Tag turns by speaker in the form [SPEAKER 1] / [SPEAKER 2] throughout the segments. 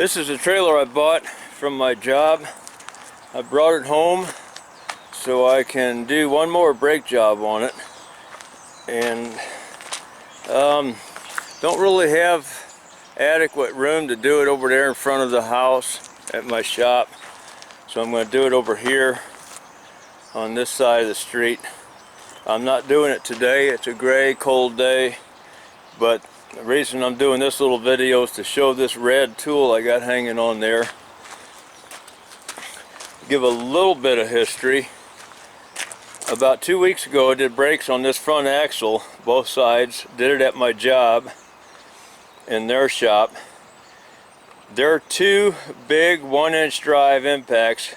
[SPEAKER 1] This is a trailer I bought from my job. I brought it home so I can do one more brake job on it, and don't really have adequate room to do it over there in front of the house at my shop, so I'm going to do it over here on this side of the street. I'm not doing it today. It's a gray, cold day, but the reason I'm doing this little video is to show this red tool I got hanging on there. Give a little bit of history. About 2 weeks ago I did brakes on this front axle, both sides. Did it at my job in their shop. There are two big 1-inch drive impacts.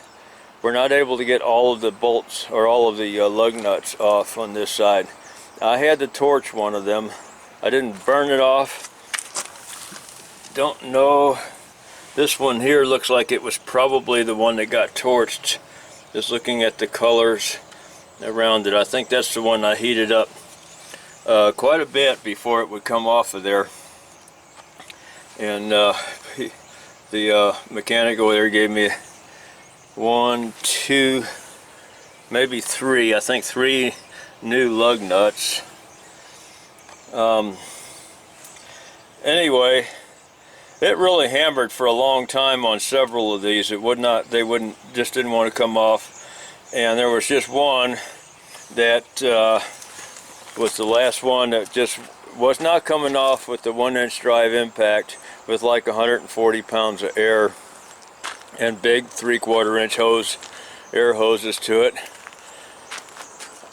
[SPEAKER 1] We're not able to get all of the bolts or all of the lug nuts off on this side. I had to torch one of them. I didn't burn it off. Don't know. This one here looks like it was probably the one that got torched. Just looking at the colors around it. I think that's the one I heated up quite a bit before it would come off of there. And the mechanic over there gave me 1, 2, maybe 3. I think 3 new lug nuts. Anyway, it really hammered for a long time on several of these. It would not, they wouldn't, just didn't want to come off. And there was just one that was the last one that just was not coming off with the 1-inch drive impact with like 140 pounds of air and big 3/4 inch hose, air hoses to it.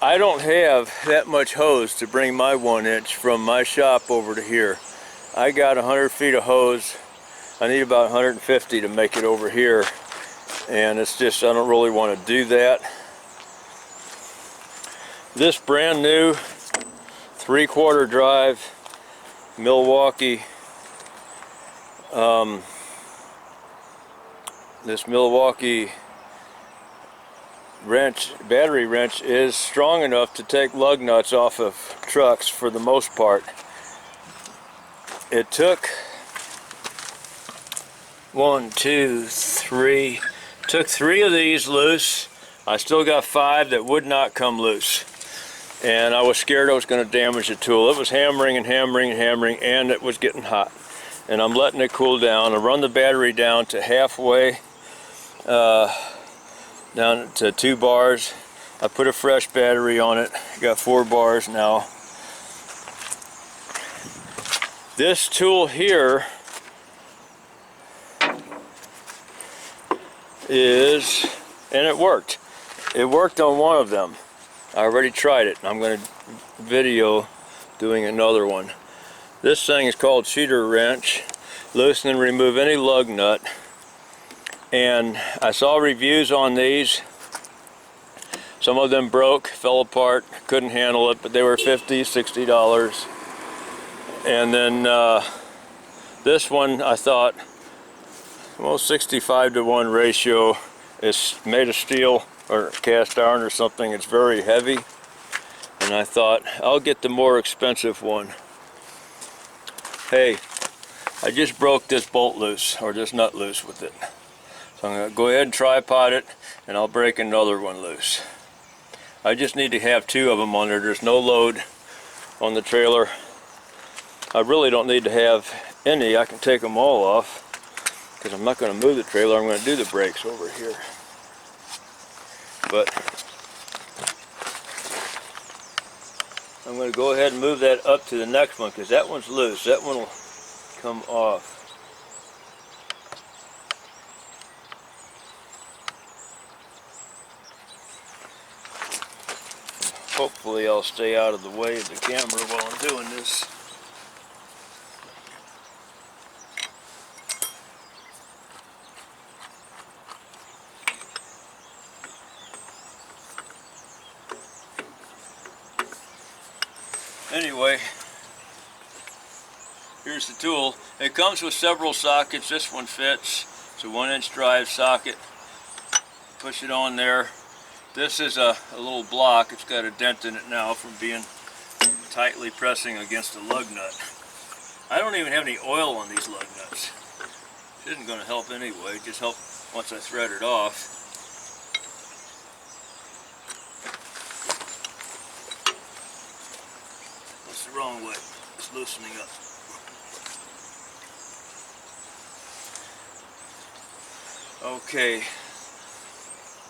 [SPEAKER 1] I don't have that much hose to bring my 1-inch from my shop over to here. I got 100 feet of hose. I need about 150 to make it over here, and it's just, I don't really want to do that. This brand new 3/4 drive Milwaukee, this Milwaukee wrench, battery wrench, is strong enough to take lug nuts off of trucks for the most part. It took 1, 2, 3, took 3 of these loose. I still got 5 that would not come loose, and I was scared I was going to damage the tool. It was hammering and hammering and hammering, and it was getting hot, and I'm letting it cool down. I run the battery down to halfway, down to 2 bars. I put a fresh battery on it. Got 4 bars now. This tool here is, and it worked. It worked on one of them. I already tried it. I'm going to video doing another one. This thing is called cheater wrench. Loosen and remove any lug nut. And I saw reviews on these. Some of them broke, fell apart, couldn't handle it, but they were $50, $60. And then this one, I thought, well, 65-to-1 ratio. Is made of steel or cast iron or something. It's very heavy, and I thought I'll get the more expensive one. Hey, I just broke this bolt loose, or this nut loose with it. So I'm going to go ahead and tripod it, and I'll break another one loose. I just need to have 2 of them on there. There's no load on the trailer. I really don't need to have any. I can take them all off, because I'm not going to move the trailer. I'm going to do the brakes over here. But I'm going to go ahead and move that up to the next one, because that one's loose. That one will come off. Hopefully I'll stay out of the way of the camera while I'm doing this. Anyway, here's the tool. It comes with several sockets. This one fits. It's a 1-inch drive socket. Push it on there. This is a little block. It's got a dent in it now from being tightly pressing against the lug nut. I don't even have any oil on these lug nuts. Which isn't going to help anyway, just help once I thread it off. That's the wrong way. It's loosening up. Okay,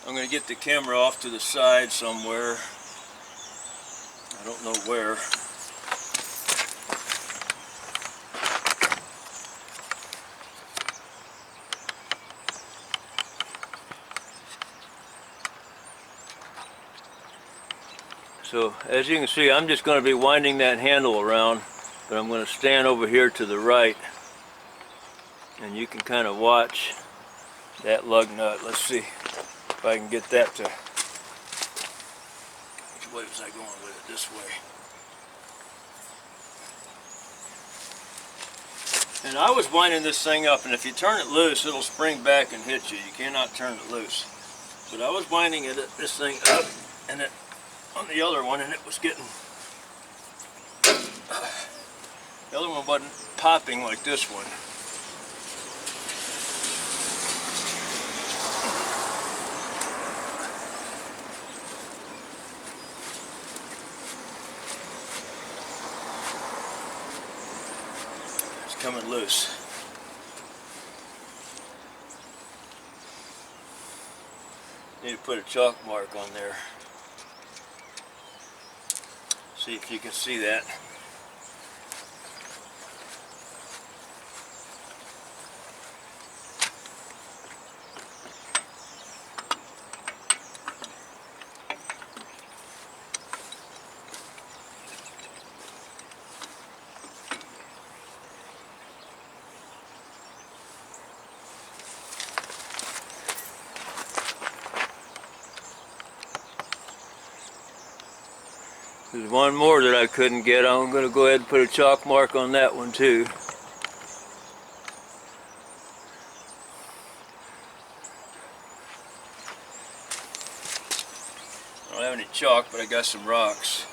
[SPEAKER 1] I'm going to get the camera off to the side somewhere. I don't know where. So as you can see, I'm just going to be winding that handle around, but I'm going to stand over here to the right, and you can kind of watch that lug nut. Let's see if I can get that to, which way was I going with it? This way. And I was winding this thing up, and if you turn it loose, it'll spring back and hit you. You cannot turn it loose. But I was winding this thing up, and it on the other one, and it was getting, the other one wasn't popping like this one. It's coming loose. Need to put a chalk mark on there. See if you can see that. There's one more that I couldn't get. I'm going to go ahead and put a chalk mark on that one too. I don't have any chalk, but I got some rocks.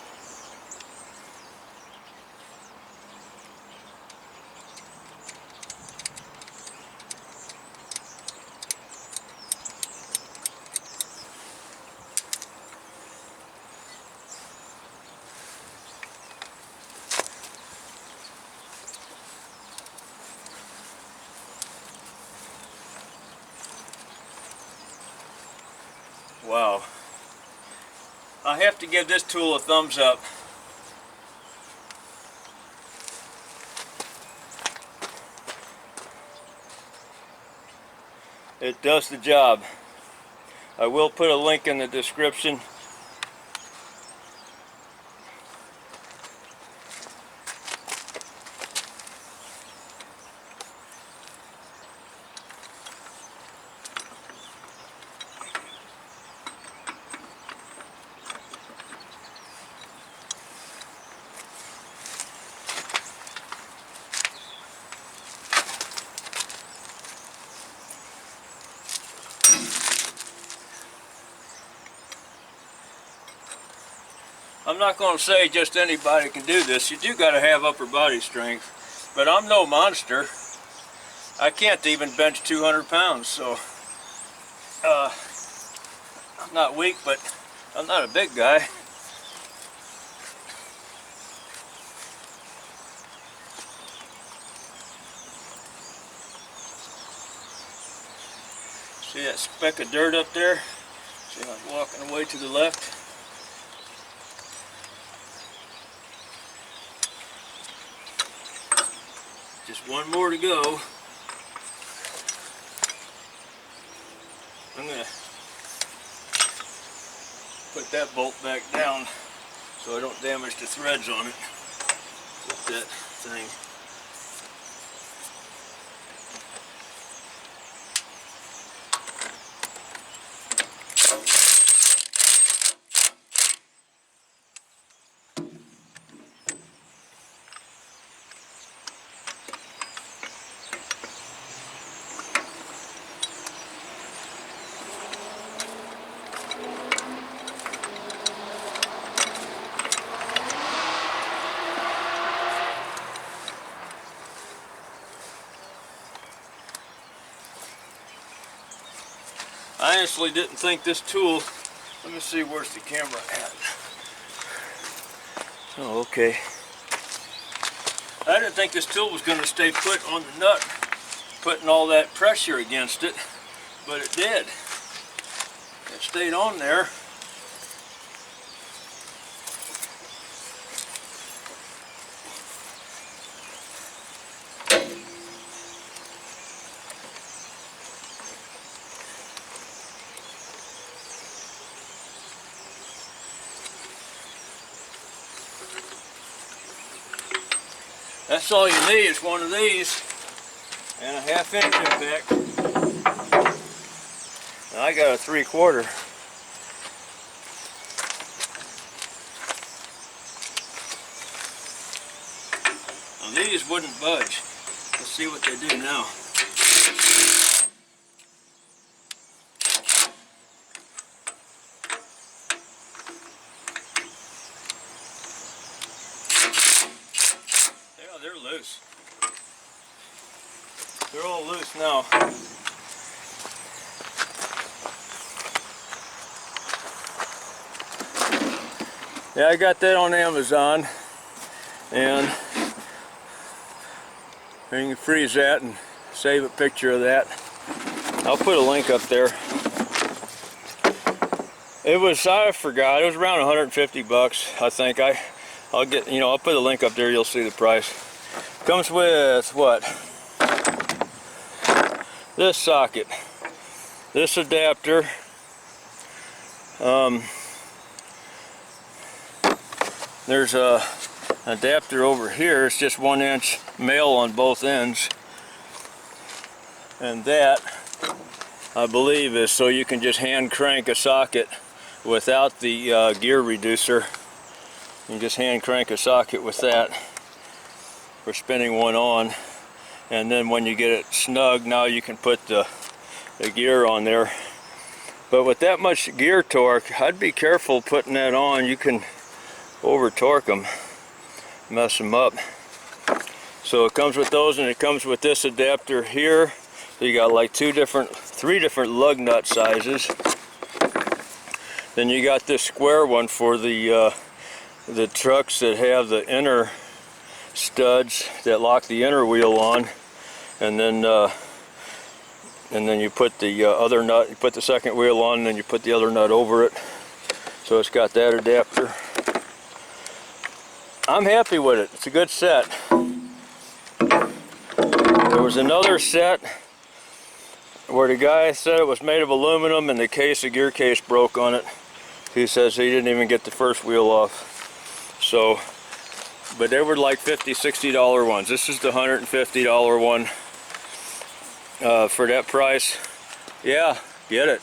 [SPEAKER 1] Wow. I have to give this tool a thumbs up. It does the job. I will put a link in the description. I'm not going to say just anybody can do this. You do got to have upper body strength, but I'm no monster. I can't even bench 200 pounds, so I'm not weak, but I'm not a big guy. See that speck of dirt up there? See, I'm walking away to the left. Just one more to go. I'm going to put that bolt back down so I don't damage the threads on it with that thing. honestly didn't think this tool, let me see, where's the camera at? Oh, okay. I didn't think this tool was going to stay put on the nut, putting all that pressure against it, but it did. It stayed on there. That's all you need is one of these and a 1/2 inch impact. And I got a 3/4. Now these wouldn't budge. Let's see what they do now. Yeah, they're loose. They're all loose now. Yeah, I got that on Amazon, and you can freeze that and save a picture of that. I'll put a link up there. It was, I forgot, it was around 150 bucks, I think. I'll get, you know, I'll put a link up there, you'll see the price. Comes with what? This socket, this adapter, there's a adapter over here. It's just 1 inch male on both ends, and that I believe is so you can just hand crank a socket without the gear reducer. You can just hand crank a socket with that for spinning one on, and then when you get it snug, now you can put the gear on there. But with that much gear torque, I'd be careful putting that on. You can over torque them, mess them up. So it comes with those, and it comes with this adapter here. So you got like three different lug nut sizes. Then you got this square one for the trucks that have the inner studs that lock the inner wheel on, and then you put the other nut. You put the second wheel on, and then you put the other nut over it. So it's got that adapter. I'm happy with it. It's a good set. There was another set where the guy said it was made of aluminum and the gear case broke on it. He says he didn't even get the first wheel off. So, but they were like $50, $60 ones. This is the $150 one. For that price, yeah, get it.